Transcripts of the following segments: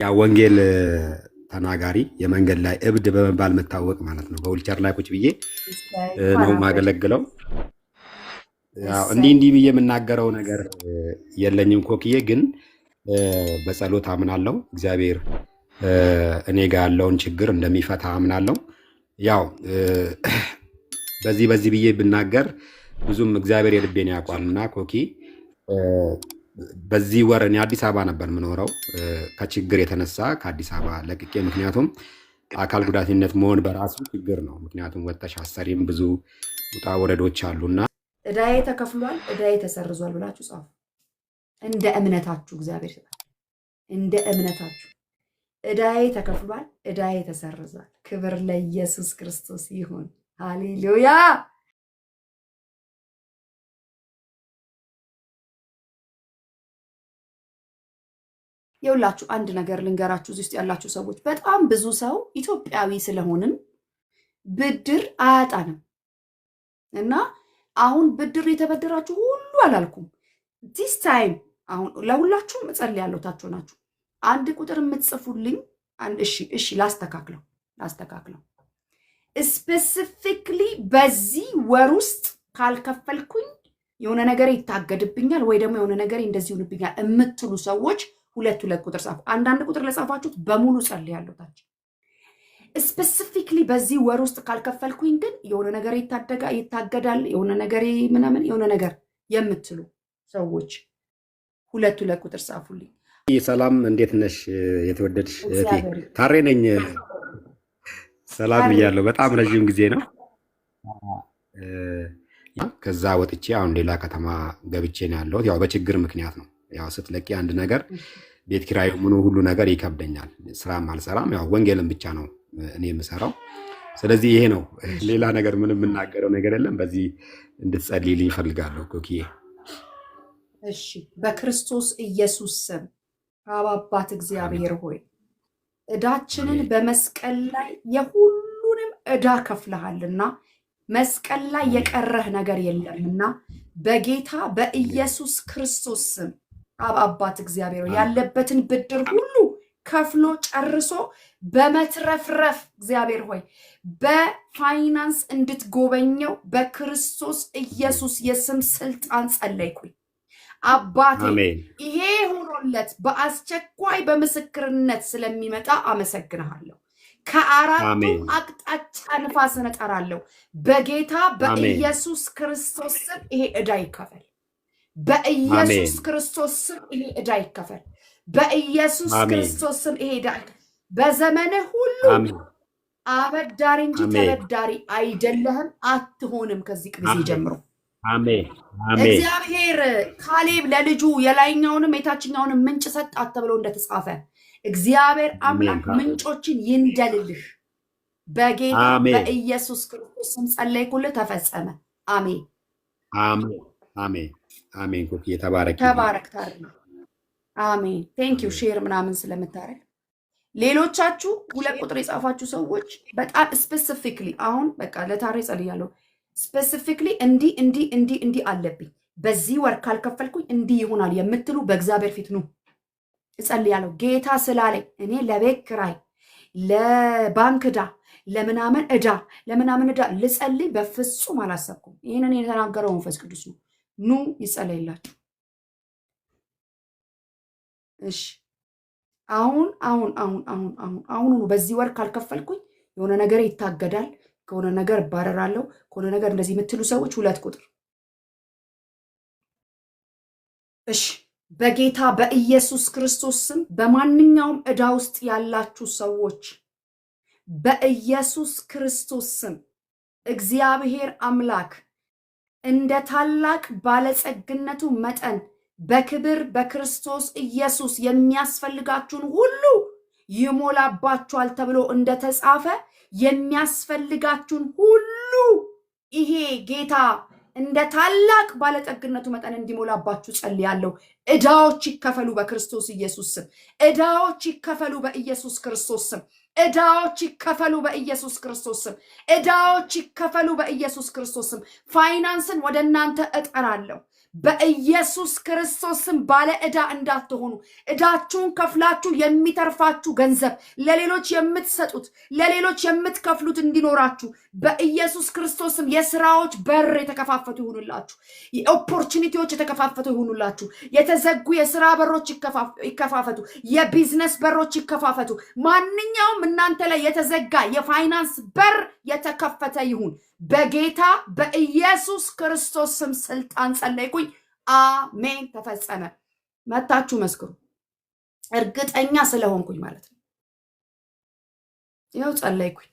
ያ ወንጌል ተናጋሪ የመንገድ ላይ እብድ በመባል መታወቅ ማለት ነው። በዊልቸር ላይ ቁጭ ብዬ ነው ማገለግለው። ያው እንዲህ እንዲህ ብዬ የምናገረው ነገር የለኝም ኮክዬ፣ ግን በጸሎት አምናለሁ። እግዚአብሔር እኔ ጋር ያለውን ችግር እንደሚፈታ አምናለሁ። ያው በዚህ ብዬ ብናገር ብዙም እግዚአብሔር የልቤን ያውቋልና ኮኪ በዚህ ወር እኔ አዲስ አበባ ነበር የምኖረው ከችግር የተነሳ ከአዲስ አበባ ለቅቄ። ምክንያቱም አካል ጉዳተኝነት መሆን በራሱ ችግር ነው። ምክንያቱም ወጥተሽ አሰሪም ብዙ ውጣ ወረዶች አሉና እዳዬ ተከፍሏል፣ እዳዬ ተሰርዟል ብላችሁ ጻፉ። እንደ እምነታችሁ እግዚአብሔር ይሰጣል። እንደ እምነታችሁ እዳዬ ተከፍሏል፣ እዳዬ ተሰርዟል። ክብር ለኢየሱስ ክርስቶስ ይሁን። ሃሌሉያ። የውላችሁ አንድ ነገር ልንገራችሁ። እዚህ ውስጥ ያላችሁ ሰዎች በጣም ብዙ ሰው ኢትዮጵያዊ ስለሆንን ብድር አያጣንም እና አሁን ብድር የተበደራችሁ ሁሉ አላልኩም። ዲስ ታይም አሁን ለሁላችሁም እጸልያለሁ። ታችሁ ናችሁ አንድ ቁጥር የምትጽፉልኝ እሺ ላስተካክለው ስፔሲፊክሊ በዚህ ወር ውስጥ ካልከፈልኩኝ የሆነ ነገር ይታገድብኛል ወይ ደግሞ የሆነ ነገር እንደዚህ ይሆንብኛል የምትሉ ሰዎች ሁለት ቁጥር ጻፉ። አንዳንድ ቁጥር ለጻፋችሁት በሙሉ ጸልያለሁ። ታችሁ ስፔሲፊክሊ በዚህ ወር ውስጥ ካልከፈልኩኝ ግን የሆነ ነገር ይታገዳል የሆነ ነገር ምናምን የሆነ ነገር የምትሉ ሰዎች ሁለት ቁጥር ጻፉልኝ። ሰላም፣ እንዴት ነሽ የተወደድሽ እህቴ? ታሬ ነኝ። ሰላም ብያለሁ። በጣም ረዥም ጊዜ ነው። ከዛ ወጥቼ አሁን ሌላ ከተማ ገብቼ ነው ያለሁት። ያው በችግር ምክንያት ነው። ያው ስትለቂ አንድ ነገር ቤት ኪራይ ምኑ ሁሉ ነገር ይከብደኛል። ስራም አልሰራም። ያው ወንጌልን ብቻ ነው እኔ የምሰራው። ስለዚህ ይሄ ነው። ሌላ ነገር ምንም የምናገረው ነገር የለም። በዚህ እንድትጸልይልኝ እፈልጋለሁ ኮኪዬ። እሺ፣ በክርስቶስ ኢየሱስ ስም አባት እግዚአብሔር ሆይ ዕዳችንን በመስቀል ላይ የሁሉንም ዕዳ ከፍለሃልና መስቀል ላይ የቀረህ ነገር የለምና በጌታ በኢየሱስ ክርስቶስ ስም አባት እግዚአብሔር ያለበትን ብድር ሁሉ ከፍሎ ጨርሶ በመትረፍረፍ እግዚአብሔር ሆይ በፋይናንስ እንድትጎበኘው በክርስቶስ ኢየሱስ የስም ስልጣን ጸለይኩኝ። አባቴ ይሄ ሆኖለት በአስቸኳይ በምስክርነት ስለሚመጣ አመሰግንሃለሁ። ከአራቱም አቅጣጫ ንፋስን እጠራለሁ። በጌታ በኢየሱስ ክርስቶስ ስም ይሄ ዕዳ ይከፈል። በኢየሱስ ክርስቶስ ስም ይሄ ዕዳ ይከፈል። በኢየሱስ ክርስቶስ ስም ይሄ ዕዳ በዘመንህ ሁሉ አበዳሪ እንጂ ተበዳሪ አይደለህም፣ አትሆንም። ከዚህ ጊዜ ጀምሮ አሜን። እግዚአብሔር ካሌብ ለልጁ የላይኛውንም የታችኛውንም ምንጭ ሰጣት ተብሎ እንደተጻፈ እግዚአብሔር አምላክ ምንጮችን ይንደልልሽ። በጌታ በኢየሱስ ክርስቶስ ስም ጸለይኩልህ፣ ተፈጸመ። አሜን አሜን። ኮኪዬ ተባረክ። ታሪ አሜን። ቴንክ ዩ ሼር ምናምን ስለምታረግ። ሌሎቻችሁ ሁለት ቁጥር የጻፋችሁ ሰዎች በጣም ስፔሲፊክሊ አሁን በቃ ለታሪ ጸልያለሁ። ስፔሲፊክሊ እንዲህ አለብኝ በዚህ ወር ካልከፈልኩኝ እንዲህ ይሆናል የምትሉ በእግዚአብሔር ፊት ነው እጸልያለሁ። ጌታ ስላለኝ እኔ ለቤት ኪራይ፣ ለባንክ ዕዳ፣ ለምናምን ዕዳ ልጸልይ በፍጹም አላሰብኩም። ይህንን የተናገረው መንፈስ ቅዱስ ነው። ኑ ይጸለይላችሁ። እሺ አሁን በዚህ ወር ካልከፈልኩኝ የሆነ ነገር ይታገዳል፣ ከሆነ ነገር እባረራለሁ፣ ከሆነ ነገር እንደዚህ የምትሉ ሰዎች ሁለት ቁጥር እሺ። በጌታ በኢየሱስ ክርስቶስ ስም በማንኛውም ዕዳ ውስጥ ያላችሁ ሰዎች በኢየሱስ ክርስቶስ ስም እግዚአብሔር አምላክ እንደ ታላቅ ባለጸግነቱ መጠን በክብር በክርስቶስ ኢየሱስ የሚያስፈልጋችሁን ሁሉ ይሞላባችኋል ተብሎ እንደተጻፈ የሚያስፈልጋችሁን ሁሉ ይሄ ጌታ እንደ ታላቅ ባለጠግነቱ መጠን እንዲሞላባችሁ ጸልያለሁ። ዕዳዎች ይከፈሉ በክርስቶስ ኢየሱስ ስም። ዕዳዎች ይከፈሉ በኢየሱስ ክርስቶስ ስም። ዕዳዎች ይከፈሉ በኢየሱስ ክርስቶስ ስም። ዕዳዎች ይከፈሉ በኢየሱስ ክርስቶስ ስም። ፋይናንስን ወደ እናንተ እጠራለሁ። በኢየሱስ ክርስቶስም ባለ ዕዳ እንዳትሆኑ ዕዳችሁን ከፍላችሁ የሚተርፋችሁ ገንዘብ ለሌሎች የምትሰጡት ለሌሎች የምትከፍሉት እንዲኖራችሁ በኢየሱስ ክርስቶስም የስራዎች በር የተከፋፈቱ ይሁኑላችሁ። የኦፖርቹኒቲዎች የተከፋፈቱ ይሁኑላችሁ። የተዘጉ የስራ በሮች ይከፋፈቱ። የቢዝነስ በሮች ይከፋፈቱ። ማንኛውም እናንተ ላይ የተዘጋ የፋይናንስ በር የተከፈተ ይሁን በጌታ በኢየሱስ ክርስቶስ ስም ስልጣን ጸለይኩኝ። አሜን። ተፈጸመ። መታችሁ መስክሩ። እርግጠኛ ስለሆንኩኝ ማለት ነው። ይኸው ጸለይኩኝ።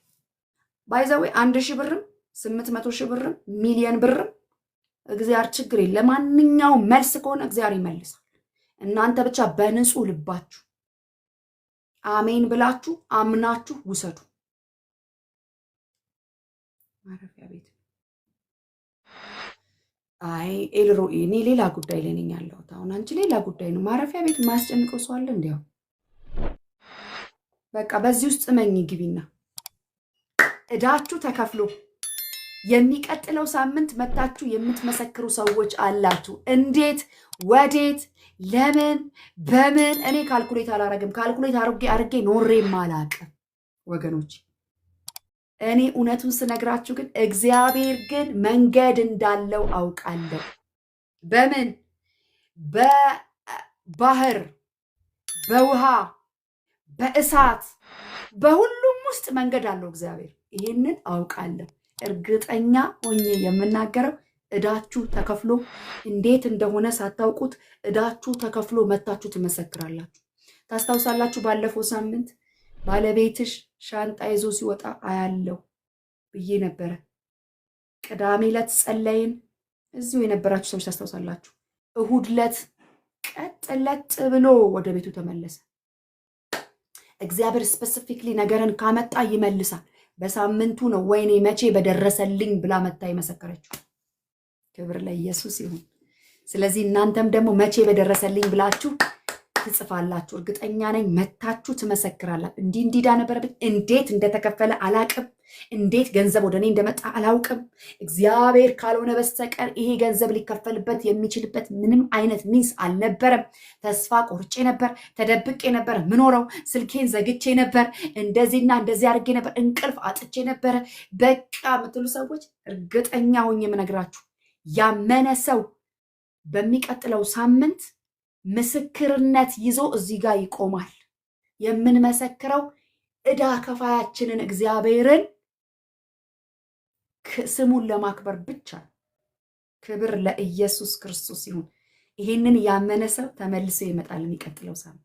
ባይዘዌ 1000 ብርም 800 ብርም ሚሊዮን ብርም እግዚአብሔር ችግር የለም። ለማንኛውም መልስ ከሆነ እግዚአብሔር ይመልሳል። እናንተ ብቻ በንጹህ ልባችሁ አሜን ብላችሁ አምናችሁ ውሰዱ። ማረፊያ ቤት አይ ኤልሮኢ እኔ ሌላ ጉዳይ ላይ ነኝ ያለሁት። አሁን አንቺ ሌላ ጉዳይ ነው። ማረፊያ ቤት የማያስጨንቀው ሰው አለ? እንዲያው በቃ በዚህ ውስጥ መኝ ግቢና ዕዳችሁ ተከፍሎ የሚቀጥለው ሳምንት መታችሁ የምትመሰክሩ ሰዎች አላችሁ። እንዴት፣ ወዴት፣ ለምን፣ በምን? እኔ ካልኩሌት አላረግም። ካልኩሌት አርጌ ኖሬም አላቅም ወገኖች። እኔ እውነቱን ስነግራችሁ ግን እግዚአብሔር ግን መንገድ እንዳለው አውቃለሁ። በምን? በባህር፣ በውሃ፣ በእሳት፣ በሁሉም ውስጥ መንገድ አለው እግዚአብሔር። ይህንን አውቃለሁ። እርግጠኛ ሆኜ የምናገረው ዕዳችሁ ተከፍሎ እንዴት እንደሆነ ሳታውቁት ዕዳችሁ ተከፍሎ መታችሁ ትመሰክራላችሁ። ታስታውሳላችሁ ባለፈው ሳምንት ባለቤትሽ ሻንጣ ይዞ ሲወጣ አያለው ብዬ ነበረ። ቅዳሜ ዕለት ጸለይን። እዚሁ የነበራችሁ ሰዎች ታስታውሳላችሁ። እሁድ ዕለት ቀጥ ብሎ ወደ ቤቱ ተመለሰ። እግዚአብሔር ስፔሲፊክሊ ነገርን ካመጣ ይመልሳል። በሳምንቱ ነው ወይኔ መቼ በደረሰልኝ ብላ መታ የመሰከረችው። ክብር ለኢየሱስ ይሁን። ስለዚህ እናንተም ደግሞ መቼ በደረሰልኝ ብላችሁ ትጽፋላችሁ። እርግጠኛ ነኝ መታችሁ ትመሰክራላችሁ። እንዲዳ ነበረብኝ፣ እንዴት እንደተከፈለ አላቅም፣ እንዴት ገንዘብ ወደ እኔ እንደመጣ አላውቅም። እግዚአብሔር ካልሆነ በስተቀር ይሄ ገንዘብ ሊከፈልበት የሚችልበት ምንም አይነት ሚንስ አልነበረም። ተስፋ ቆርጬ ነበር፣ ተደብቄ ነበር ምኖረው፣ ስልኬን ዘግቼ ነበር፣ እንደዚህና እንደዚህ አድርጌ ነበር፣ እንቅልፍ አጥቼ ነበረ። በቃ የምትሉ ሰዎች እርግጠኛ ሆኜ የምነግራችሁ ያመነ ሰው በሚቀጥለው ሳምንት ምስክርነት ይዞ እዚህ ጋር ይቆማል። የምንመሰክረው ዕዳ ከፋያችንን እግዚአብሔርን ስሙን ለማክበር ብቻ። ክብር ለኢየሱስ ክርስቶስ ይሁን። ይሄንን ያመነ ሰው ተመልሶ ይመጣል የሚቀጥለው ሳምንት።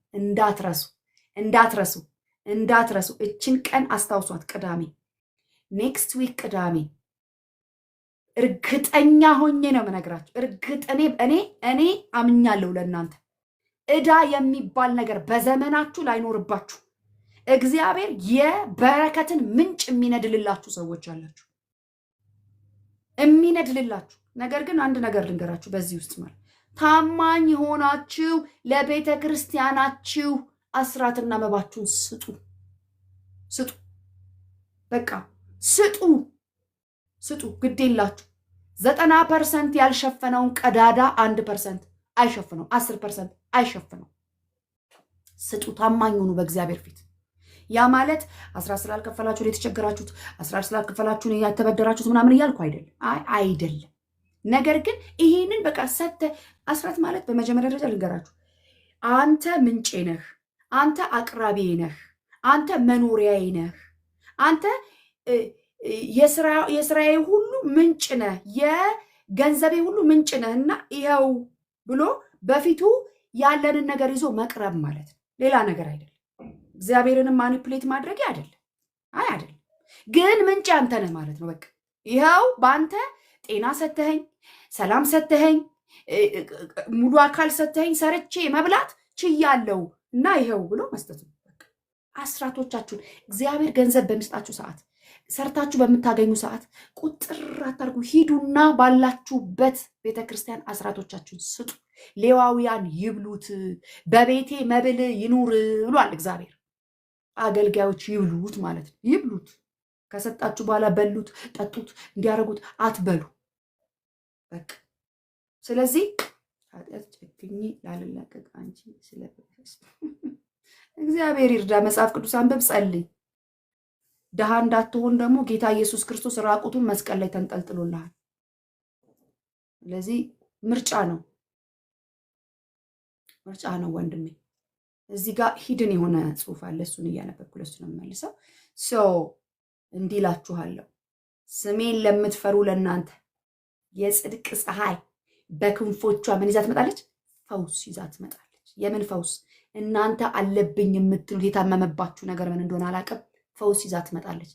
እንዳትረሱ። እችን ቀን አስታውሷት። ቅዳሜ፣ ኔክስት ዊክ ቅዳሜ። እርግጠኛ ሆኜ ነው የምነግራችሁ። እኔ አምኛለሁ ለእናንተ ዕዳ የሚባል ነገር በዘመናችሁ ላይኖርባችሁ እግዚአብሔር የበረከትን ምንጭ የሚነድልላችሁ ሰዎች አላችሁ። የሚነድልላችሁ ነገር ግን አንድ ነገር ልንገራችሁ። በዚህ ውስጥ ማለት ታማኝ ሆናችሁ ለቤተ ክርስቲያናችሁ አስራትና መባችሁን ስጡ። በቃ ስጡ። ግዴላችሁ 90% ያልሸፈነውን ቀዳዳ 1% አይሸፍነው፣ 10% አይሸፍነው። ስጡ። ታማኝ ሁኑ በእግዚአብሔር ፊት። ያ ማለት 10 ስላልከፈላችሁ የተቸገራችሁት፣ 11 ስላልከፈላችሁ ያልተበደራችሁት ምናምን እያልኩ አይደለም። ነገር ግን ይሄንን በቃ ሰተ አስራት ማለት በመጀመሪያ ደረጃ ልንገራችሁ፣ አንተ ምንጬ ነህ፣ አንተ አቅራቢዬ ነህ፣ አንተ መኖሪያዬ ነህ፣ አንተ የስራዬ ሁሉ ምንጭ ነህ፣ የገንዘቤ ሁሉ ምንጭ ነህና ይኸው ብሎ በፊቱ ያለንን ነገር ይዞ መቅረብ ማለት ነው። ሌላ ነገር አይደለም። እግዚአብሔርንም ማኒፕሌት ማድረግ አይደለም። ግን ምንጭ አንተ ነህ ማለት ነው። በቃ ይኸው በአንተ ጤና ሰተኸኝ፣ ሰላም ሰተኸኝ፣ ሙሉ አካል ሰተኸኝ፣ ሰርቼ መብላት ችያለሁ እና ይኸው ብሎ መስጠት ነው። አስራቶቻችሁን እግዚአብሔር ገንዘብ በሚሰጣችሁ ሰዓት፣ ሰርታችሁ በምታገኙ ሰዓት ቁጥር አታርጉ። ሂዱና ባላችሁበት ቤተክርስቲያን አስራቶቻችሁን ስጡ። ሌዋውያን ይብሉት፣ በቤቴ መብል ይኑር ብሏል እግዚአብሔር። አገልጋዮች ይብሉት ማለት ነው። ይብሉት። ከሰጣችሁ በኋላ በሉት፣ ጠጡት፣ እንዲያደርጉት አትበሉ። በቃ ስለዚህ ኃጢአት ጨክኜ ላልላቀቅ አንቺ ስለበለስ እግዚአብሔር ይርዳ። መጽሐፍ ቅዱስ አንብብ፣ ጸልይ። ድሃ እንዳትሆን ደግሞ ጌታ ኢየሱስ ክርስቶስ ራቁቱን መስቀል ላይ ተንጠልጥሎልሃል። ስለዚህ ምርጫ ነው ወንድሜ። እዚህ ጋር ሂድን የሆነ ጽሑፍ አለ። እሱን እያነበብኩ ለሱ ነው የምመልሰው። እንዲህ እላችኋለሁ፣ ስሜን ለምትፈሩ ለእናንተ የጽድቅ ፀሐይ በክንፎቿ ምን ይዛ ትመጣለች? ፈውስ ይዛ ትመጣለች። የምን ፈውስ? እናንተ አለብኝ የምትሉት የታመመባችሁ ነገር ምን እንደሆነ አላውቅም። ፈውስ ይዛ ትመጣለች።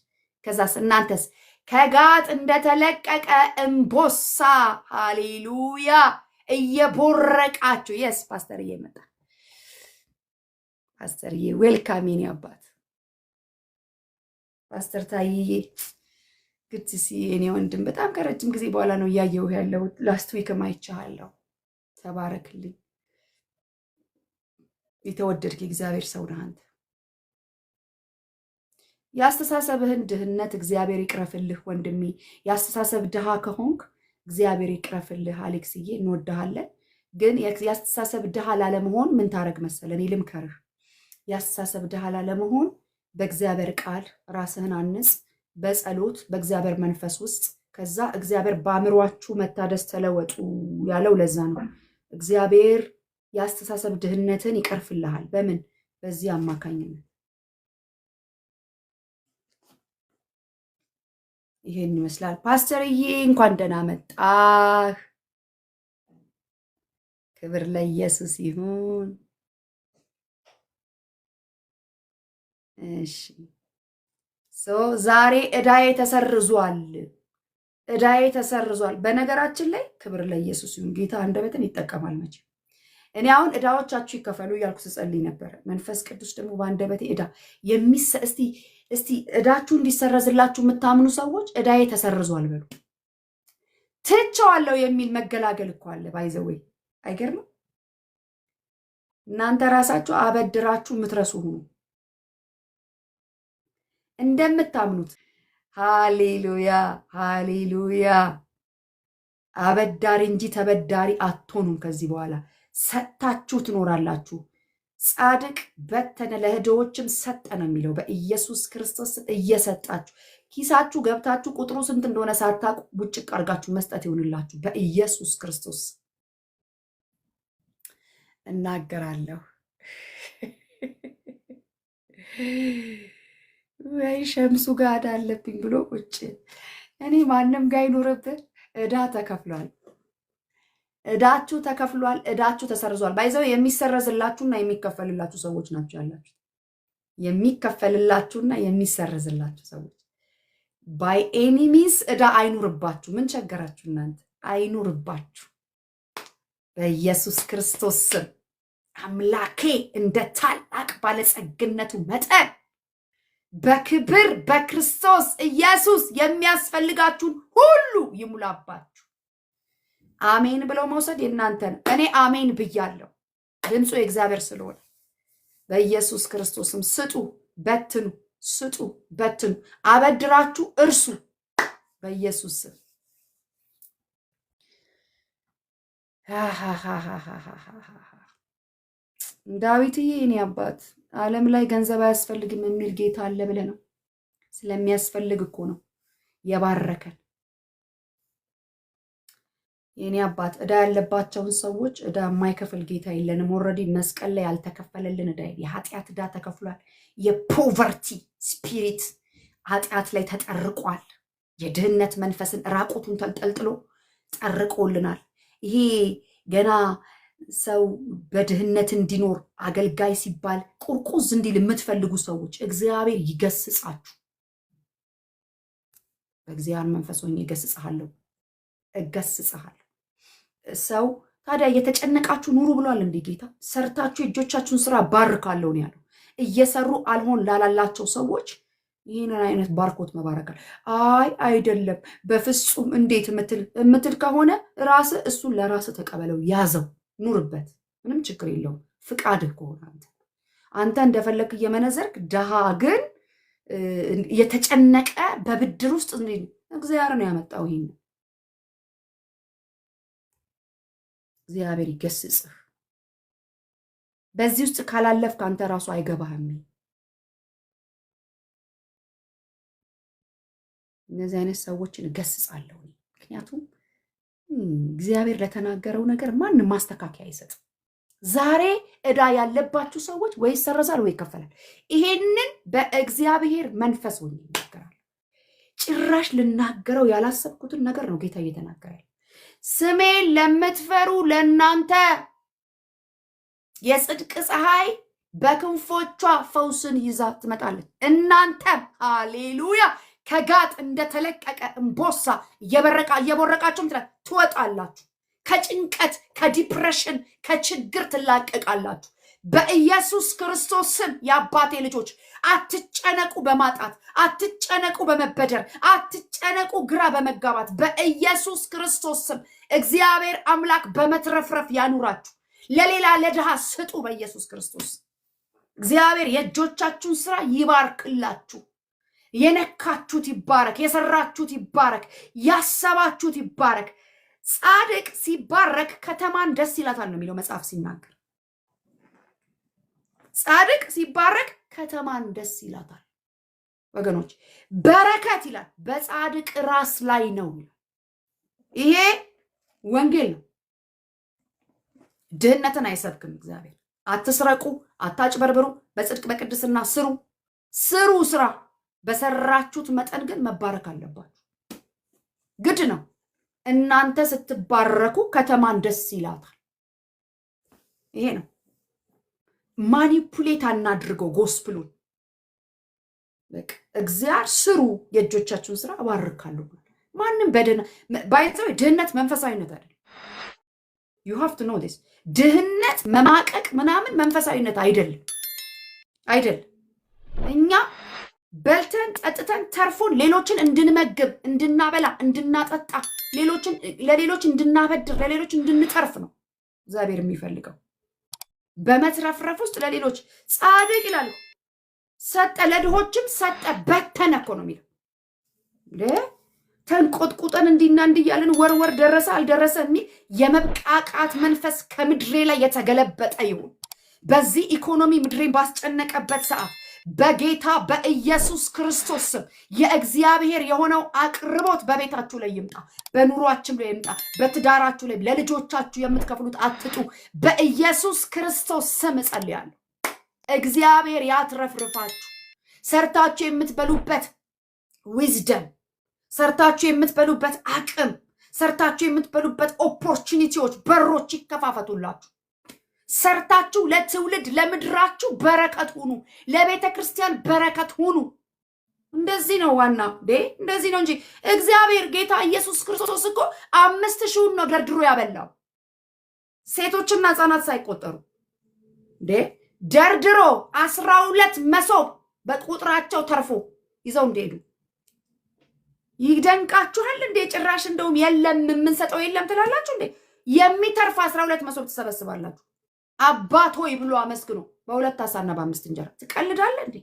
ከዛስ እናንተስ ከጋጥ እንደተለቀቀ እምቦሳ ሃሌሉያ እየቦረቃችሁ። የስ ፓስተርዬ መጣ። ፓስተርዬ ዌልካም የኔ አባት ፓስተር ታይዬ ግድ ሲ የኔ ወንድም በጣም ከረጅም ጊዜ በኋላ ነው እያየሁ ያለው። ላስት ዊክም አይቻለሁ። ተባረክልኝ። የተወደድክ እግዚአብሔር ሰው ነህ አንተ። የአስተሳሰብህን ድህነት እግዚአብሔር ይቅረፍልህ ወንድሜ። የአስተሳሰብ ድሃ ከሆንክ እግዚአብሔር ይቅረፍልህ። አሌክስዬ እንወድሃለን። ግን የአስተሳሰብ ድሃ ላለመሆን ምን ታረግ መሰለ? እኔ ልምከርህ። የአስተሳሰብ ድሃ ላለመሆን በእግዚአብሔር ቃል ራስህን አንጽ፣ በጸሎት በእግዚአብሔር መንፈስ ውስጥ። ከዛ እግዚአብሔር በአእምሯችሁ መታደስ ተለወጡ ያለው ለዛ ነው። እግዚአብሔር የአስተሳሰብ ድህነትን ይቀርፍልሃል። በምን? በዚህ አማካኝነት። ይሄን ይመስላል። ፓስተርዬ እንኳን ደህና መጣህ። ክብር ለኢየሱስ ይሁን። እሺ ዛሬ ዕዳዬ ተሰርዟል። በነገራችን ላይ ክብር ለኢየሱስ ይሁን። ጌታ አንደበትን ይጠቀማል መቼ። እኔ አሁን ዕዳዎቻችሁ ይከፈሉ እያልኩ ስጸልይ ነበረ። መንፈስ ቅዱስ ደግሞ በአንደበቴ ዕዳ እስቲ ዕዳችሁ እንዲሰረዝላችሁ የምታምኑ ሰዎች ዕዳዬ ተሰርዟል በሉ። ትቼዋለሁ የሚል መገላገል እኮ አለ። ባይዘወይ አይገርምም? እናንተ ራሳችሁ አበድራችሁ የምትረሱ ሁኑ እንደምታምኑት። ሃሌሉያ ሃሌሉያ። አበዳሪ እንጂ ተበዳሪ አትሆኑም። ከዚህ በኋላ ሰጥታችሁ ትኖራላችሁ። ጻድቅ በተነ ለድሆችም ሰጠ ነው የሚለው። በኢየሱስ ክርስቶስ እየሰጣችሁ ኪሳችሁ ገብታችሁ ቁጥሩ ስንት እንደሆነ ሳታውቁ ቡጭቅ አድርጋችሁ መስጠት ይሆንላችሁ። በኢየሱስ ክርስቶስ እናገራለሁ። ወይ ሸምሱ ጋር ዕዳ አለብኝ ብሎ ቁጭ። እኔ ማንም ጋር ይኖርብን፣ ዕዳ ተከፍሏል። ዕዳችሁ ተከፍሏል። ዕዳችሁ ተሰርዟል። ባይዘው የሚሰረዝላችሁና የሚከፈልላችሁ ሰዎች ናቸው ያላችሁ። የሚከፈልላችሁና የሚሰረዝላችሁ ሰዎች። ባይ ኤኒ ሚንስ ዕዳ አይኑርባችሁ። ምን ቸገራችሁ እናንተ? አይኑርባችሁ በኢየሱስ ክርስቶስ ስም። አምላኬ እንደ ታላቅ ባለጸግነቱ መጠን በክብር በክርስቶስ ኢየሱስ የሚያስፈልጋችሁን ሁሉ ይሙላባችሁ። አሜን ብለው መውሰድ የእናንተ ነው። እኔ አሜን ብያለሁ። ድምፁ የእግዚአብሔር ስለሆነ በኢየሱስ ክርስቶስም ስጡ፣ በትኑ፣ ስጡ፣ በትኑ፣ አበድራችሁ እርሱ በኢየሱስ ስም። ዳዊትዬ እኔ አባት ዓለም ላይ ገንዘብ አያስፈልግም የሚል ጌታ አለ ብለህ ነው። ስለሚያስፈልግ እኮ ነው የባረከን። የኔ አባት ዕዳ ያለባቸውን ሰዎች ዕዳ የማይከፍል ጌታ የለንም። ኦልሬዲ መስቀል ላይ ያልተከፈለልን ዕዳ የኃጢአት ዕዳ ተከፍሏል። የፖቨርቲ ስፒሪት ኃጢአት ላይ ተጠርቋል። የድህነት መንፈስን ራቁቱን ተንጠልጥሎ ጠርቆልናል። ይሄ ገና ሰው በድህነት እንዲኖር አገልጋይ ሲባል ቁርቁዝ እንዲል የምትፈልጉ ሰዎች እግዚአብሔር ይገስጻችሁ። በእግዚአብሔር መንፈስ ሆኜ እገስጽሃለሁ። ሰው ታዲያ እየተጨነቃችሁ ኑሩ ብሏል እንዴ ጌታ? ሰርታችሁ የእጆቻችሁን ስራ ባርካለሁ ነው ያለው። እየሰሩ አልሆን ላላላቸው ሰዎች ይህንን አይነት ባርኮት መባረካል። አይ አይደለም በፍጹም እንዴት የምትል ከሆነ ራስህ እሱን ለራስህ ተቀበለው፣ ያዘው፣ ኑርበት። ምንም ችግር የለውም ፍቃድህ ከሆነ አንተ እንደፈለክ እየመነዘርክ። ድሃ ግን የተጨነቀ በብድር ውስጥ እግዚአብሔር ነው ያመጣው። ይሄን እግዚአብሔር ይገስጽህ። በዚህ ውስጥ ካላለፍክ አንተ ራሱ አይገባህም። እነዚህ አይነት ሰዎችን እገስጻለሁ። ምክንያቱም እግዚአብሔር ለተናገረው ነገር ማንም ማስተካከያ አይሰጥም። ዛሬ ዕዳ ያለባችሁ ሰዎች ወይ ይሰረዛል ወይ ይከፈላል። ይሄንን በእግዚአብሔር መንፈስ ሆኜ ይናገራል። ጭራሽ ልናገረው ያላሰብኩትን ነገር ነው ጌታ እየተናገረ ያለው። ስሜን ለምትፈሩ ለእናንተ የጽድቅ ፀሐይ በክንፎቿ ፈውስን ይዛ ትመጣለች። እናንተም ሃሌሉያ ከጋጥ እንደተለቀቀ እምቦሳ እየቦረቃችሁ ትወጣላችሁ። ከጭንቀት ከዲፕሬሽን ከችግር ትላቀቃላችሁ። በኢየሱስ ክርስቶስ ስም የአባቴ ልጆች አትጨነቁ፣ በማጣት አትጨነቁ፣ በመበደር አትጨነቁ፣ ግራ በመጋባት በኢየሱስ ክርስቶስ ስም እግዚአብሔር አምላክ በመትረፍረፍ ያኑራችሁ። ለሌላ ለድሃ ስጡ በኢየሱስ ክርስቶስ። እግዚአብሔር የእጆቻችሁን ስራ ይባርክላችሁ። የነካችሁት ይባረክ፣ የሰራችሁት ይባረክ፣ ያሰባችሁት ይባረክ። ጻድቅ ሲባረክ ከተማን ደስ ይላታል ነው የሚለው መጽሐፍ ሲናገር። ጻድቅ ሲባረክ ከተማን ደስ ይላታል። ወገኖች በረከት ይላል በጻድቅ ራስ ላይ ነው። ይሄ ወንጌል ነው። ድህነትን አይሰብክም እግዚአብሔር። አትስረቁ፣ አታጭበርብሩ፣ በጽድቅ በቅድስና ስሩ ስራ። በሰራችሁት መጠን ግን መባረክ አለባችሁ። ግድ ነው። እናንተ ስትባረኩ ከተማን ደስ ይላታል። ይሄ ነው። ማኒፑሌት አናድርገው ጎስፕሉን። በቃ እግዚአብሔር ስሩ፣ የእጆቻችሁን ስራ እባርካለሁ። ማንም ባይዘው ድህነት መንፈሳዊነት አይደለም። you have to know this። ድህነት መማቀቅ ምናምን መንፈሳዊነት አይደለም። እኛ በልተን ጠጥተን ተርፎን ሌሎችን እንድንመግብ፣ እንድናበላ፣ እንድናጠጣ፣ ለሌሎች እንድናበድር፣ ለሌሎች እንድንተርፍ ነው እግዚአብሔር የሚፈልገው። በመትረፍረፍ ውስጥ ለሌሎች ጻድቅ ይላል ሰጠ፣ ለድሆችም ሰጠ፣ በተነ እኮ ነው የሚለው። ተንቆጥቁጠን እንዲና እንዲያለን ወርወር ደረሰ አልደረሰ የሚል የመብቃቃት መንፈስ ከምድሬ ላይ የተገለበጠ ይሁን። በዚህ ኢኮኖሚ ምድሬን ባስጨነቀበት ሰዓት በጌታ በኢየሱስ ክርስቶስ ስም የእግዚአብሔር የሆነው አቅርቦት በቤታችሁ ላይ ይምጣ፣ በኑሯችን ላይ ይምጣ፣ በትዳራችሁ ላይ፣ ለልጆቻችሁ የምትከፍሉት አትጡ። በኢየሱስ ክርስቶስ ስም እጸልያለሁ። እግዚአብሔር ያትረፍርፋችሁ። ሰርታችሁ የምትበሉበት ዊዝደም፣ ሰርታችሁ የምትበሉበት አቅም፣ ሰርታችሁ የምትበሉበት ኦፖርቹኒቲዎች፣ በሮች ይከፋፈቱላችሁ። ሰርታችሁ ለትውልድ ለምድራችሁ በረከት ሁኑ፣ ለቤተ ክርስቲያን በረከት ሁኑ። እንደዚህ ነው ዋና እንደዚህ ነው እንጂ እግዚአብሔር ጌታ ኢየሱስ ክርስቶስ እኮ 5,000 ነው ደርድሮ ያበላው፣ ሴቶችና ህፃናት ሳይቆጠሩ ደርድሮ 12 መሶብ በቁጥራቸው ተርፎ ይዘው እንደሄዱ ይደንቃችኋል እንዴ? ጭራሽ እንደውም የለም የምንሰጠው የለም ትላላችሁ እንዴ? የሚተርፍ 12 መሶብ ትሰበስባላችሁ። አባት ሆይ ብሎ አመስግኖ በ2 ዓሳና በ5 እንጀራ ትቀልዳለህ እንዴ?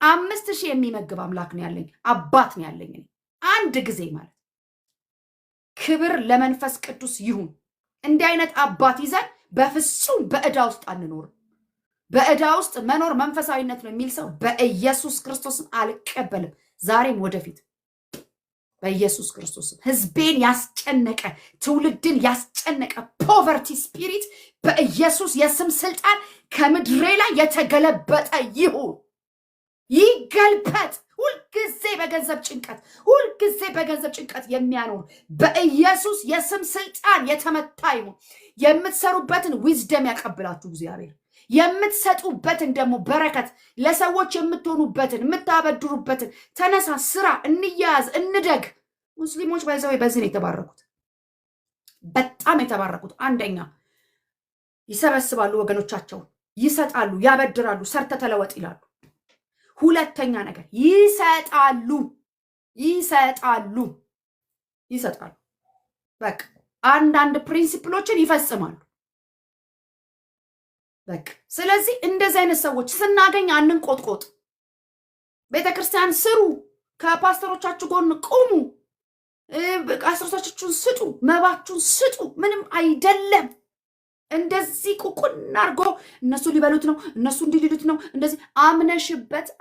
5,000 የሚመግብ አምላክ ነው ያለኝ፣ አባት ነው ያለኝ እኔ። አንድ ጊዜ ማለት ክብር ለመንፈስ ቅዱስ ይሁን። እንዲህ አይነት አባት ይዘን በፍጹም በዕዳ ውስጥ አንኖርም። በዕዳ ውስጥ መኖር መንፈሳዊነት ነው የሚል ሰው በኢየሱስ ክርስቶስም አልቀበልም፣ ዛሬም ወደፊት በኢየሱስ ክርስቶስ ህዝቤን ያስጨነቀ ትውልድን ያስጨነቀ ፖቨርቲ ስፒሪት በኢየሱስ የስም ስልጣን ከምድሬ ላይ የተገለበጠ ይሁን፣ ይገልበጥ። ሁልጊዜ በገንዘብ ጭንቀት የሚያኖር በኢየሱስ የስም ስልጣን የተመታ ይሁን። የምትሰሩበትን ዊዝደም ያቀብላችሁ እግዚአብሔር። የምትሰጡበትን ደግሞ በረከት፣ ለሰዎች የምትሆኑበትን የምታበድሩበትን፣ ተነሳ፣ ስራ፣ እንያያዝ፣ እንደግ። ሙስሊሞች ባይዘው በዚህ ነው የተባረኩት፣ በጣም የተባረኩት። አንደኛ ይሰበስባሉ፣ ወገኖቻቸውን ይሰጣሉ፣ ያበድራሉ፣ ሰርተ ተለወጥ ይላሉ። ሁለተኛ ነገር ይሰጣሉ። በቃ አንዳንድ ፕሪንሲፕሎችን ይፈጽማሉ። በቃ ስለዚህ እንደዚህ አይነት ሰዎች ስናገኝ አንንቆጥቆጥ። ቤተክርስቲያን ስሩ፣ ከፓስተሮቻችሁ ጎን ቁሙ። አስራታችሁን ስጡ፣ መባችሁን ስጡ። ምንም አይደለም። እንደዚህ ቁቁን አድርጎ እነሱ ሊበሉት ነው፣ እነሱ እንዲልሉት ነው። እንደዚህ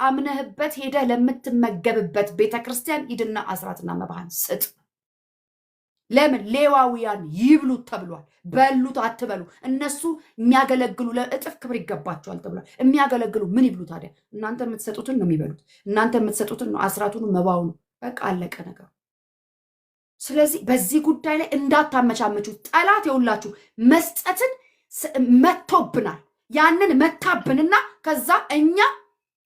አምነህበት ሄደህ ለምትመገብበት ቤተክርስቲያን ሂድና አስራትና መባህን ስጥ። ለምን? ሌዋውያን ይብሉት ተብሏል። በሉት አትበሉ። እነሱ የሚያገለግሉ ለእጥፍ ክብር ይገባቸዋል ተብሏል። የሚያገለግሉ ምን ይብሉ ታዲያ? እናንተ የምትሰጡትን ነው የሚበሉት። እናንተ የምትሰጡትን ነው፣ አስራቱን መባውን። በቃ አለቀ ነገር። ስለዚህ በዚህ ጉዳይ ላይ እንዳታመቻመቹ። ጠላት የውላችሁ መስጠትን መቶብናል። ያንን መታብንና ከዛ እኛ